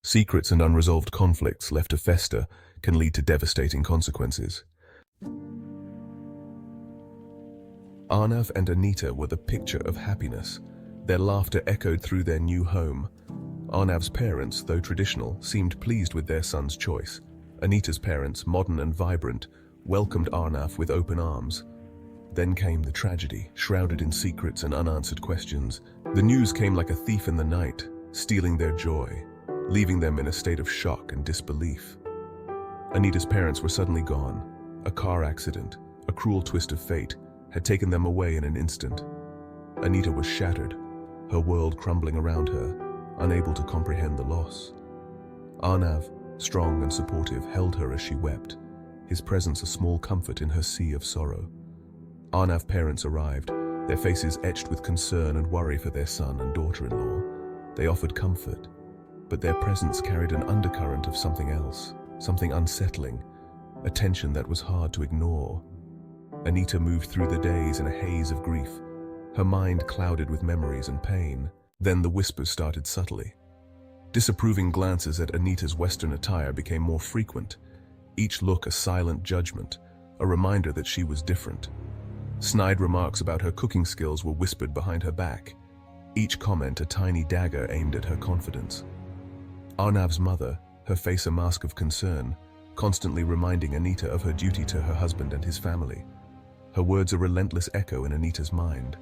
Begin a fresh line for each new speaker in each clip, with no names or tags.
Secrets and unresolved conflicts left to fester can lead to devastating consequences. Arnav and Anita were the picture of happiness. Their laughter echoed through their new home. Arnav's parents, though traditional, seemed pleased with their son's choice. Anita's parents, modern and vibrant, welcomed Arnav with open arms. Then came the tragedy, shrouded in secrets and unanswered questions. The news came like a thief in the night, stealing their joy, leaving them in a state of shock and disbelief. Anita's parents were suddenly gone. A car accident, a cruel twist of fate, had taken them away in an instant. Anita was shattered, her world crumbling around her, unable to comprehend the loss. Arnav, strong and supportive, held her as she wept, his presence a small comfort in her sea of sorrow. Arnav's parents arrived, their faces etched with concern and worry for their son and daughter-in-law. They offered comfort, but their presence carried an undercurrent of something else, something unsettling, a tension that was hard to ignore. Anita moved through the days in a haze of grief, her mind clouded with memories and pain. Then the whispers started subtly. Disapproving glances at Anita's Western attire became more frequent, each look a silent judgment, a reminder that she was different. Snide remarks about her cooking skills were whispered behind her back, each comment a tiny dagger aimed at her confidence. Arnav's mother, her face a mask of concern, constantly reminding Anita of her duty to her husband and his family. Her words a relentless echo in Anita's mind.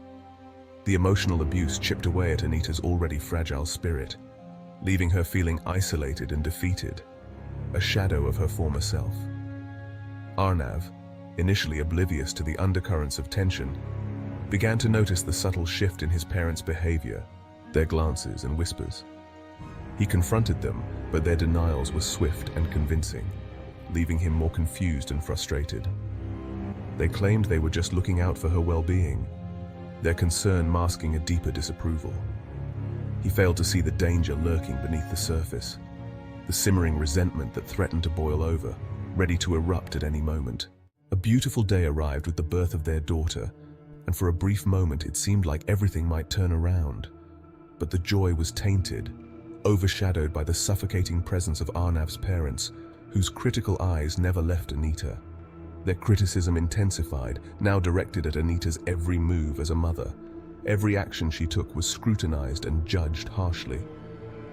The emotional abuse chipped away at Anita's already fragile spirit, leaving her feeling isolated and defeated, a shadow of her former self. Arnav, initially oblivious to the undercurrents of tension, began to notice the subtle shift in his parents' behavior, their glances and whispers. He confronted them, but their denials were swift and convincing, leaving him more confused and frustrated. They claimed they were just looking out for her well-being, their concern masking a deeper disapproval. He failed to see the danger lurking beneath the surface, the simmering resentment that threatened to boil over, ready to erupt at any moment. A beautiful day arrived with the birth of their daughter, and for a brief moment it seemed like everything might turn around. But the joy was tainted, overshadowed by the suffocating presence of Arnav's parents, whose critical eyes never left Anita. Their criticism intensified, now directed at Anita's every move as a mother. Every action she took was scrutinized and judged harshly.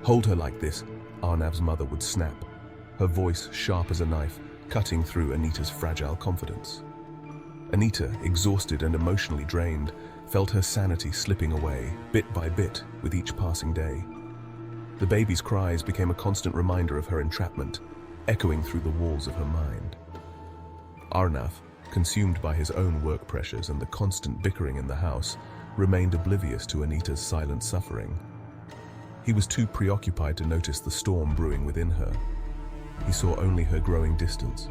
"Hold her like this," Arnav's mother would snap, her voice sharp as a knife, cutting through Anita's fragile confidence. Anita, exhausted and emotionally drained, felt her sanity slipping away, bit by bit, with each passing day. The baby's cries became a constant reminder of her entrapment, echoing through the walls of her mind. Arnav, consumed by his own work pressures and the constant bickering in the house, remained oblivious to Anita's silent suffering. He was too preoccupied to notice the storm brewing within her. He saw only her growing distance,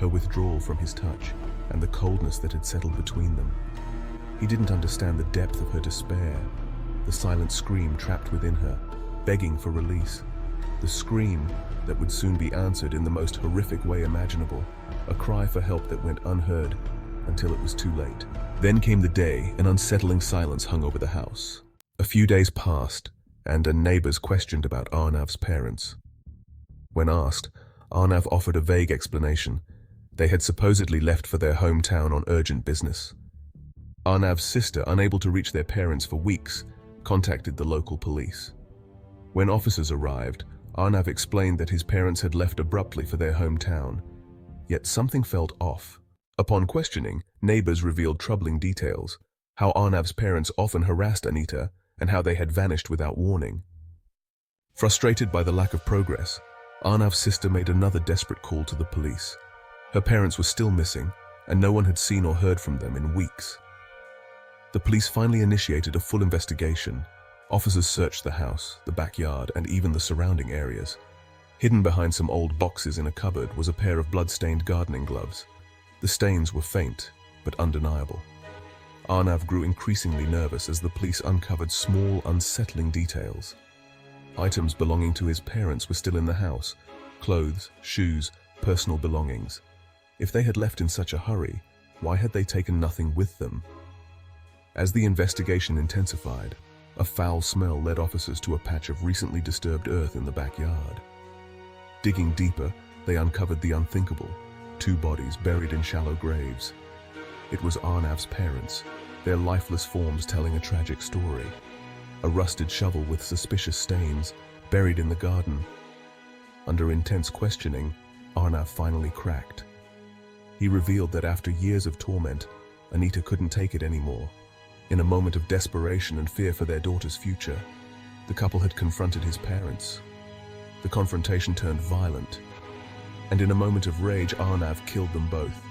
her withdrawal from his touch, and the coldness that had settled between them. He didn't understand the depth of her despair, the silent scream trapped within her, begging for release. The scream that would soon be answered in the most horrific way imaginable, a cry for help that went unheard until it was too late. Then came the day. An unsettling silence hung over the house. A few days passed, and neighbors questioned about Arnav's parents. When asked, Arnav offered a vague explanation. They had supposedly left for their hometown on urgent business. Arnav's sister, unable to reach their parents for weeks, contacted the local police. When officers arrived, Arnav explained that his parents had left abruptly for their hometown. Yet something felt off. Upon questioning, neighbors revealed troubling details, how Arnav's parents often harassed Anita and how they had vanished without warning. Frustrated by the lack of progress, Arnav's sister made another desperate call to the police. Her parents were still missing, and no one had seen or heard from them in weeks. The police finally initiated a full investigation. Officers searched the house, the backyard, and even the surrounding areas. Hidden behind some old boxes in a cupboard was a pair of blood-stained gardening gloves. The stains were faint, but undeniable. Arnav grew increasingly nervous as the police uncovered small, unsettling details. Items belonging to his parents were still in the house: clothes, shoes, personal belongings. If they had left in such a hurry, why had they taken nothing with them? As the investigation intensified, a foul smell led officers to a patch of recently disturbed earth in the backyard. Digging deeper, they uncovered the unthinkable, 2 bodies buried in shallow graves. It was Arnav's parents, their lifeless forms telling a tragic story. A rusted shovel with suspicious stains, buried in the garden. Under intense questioning, Arnav finally cracked. He revealed that after years of torment, Anita couldn't take it anymore. In a moment of desperation and fear for their daughter's future, the couple had confronted his parents. The confrontation turned violent, and in a moment of rage, Arnav killed them both.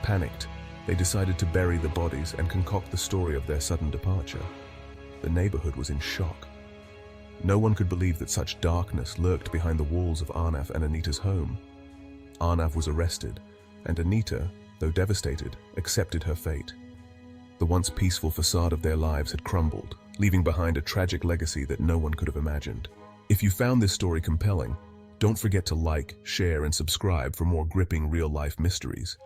Panicked, they decided to bury the bodies and concoct the story of their sudden departure. The neighborhood was in shock. No one could believe that such darkness lurked behind the walls of Arnav and Anita's home. Arnav was arrested, and Anita, though devastated, accepted her fate. The once peaceful facade of their lives had crumbled, leaving behind a tragic legacy that no one could have imagined. If you found this story compelling, don't forget to like, share, and subscribe for more gripping real-life mysteries.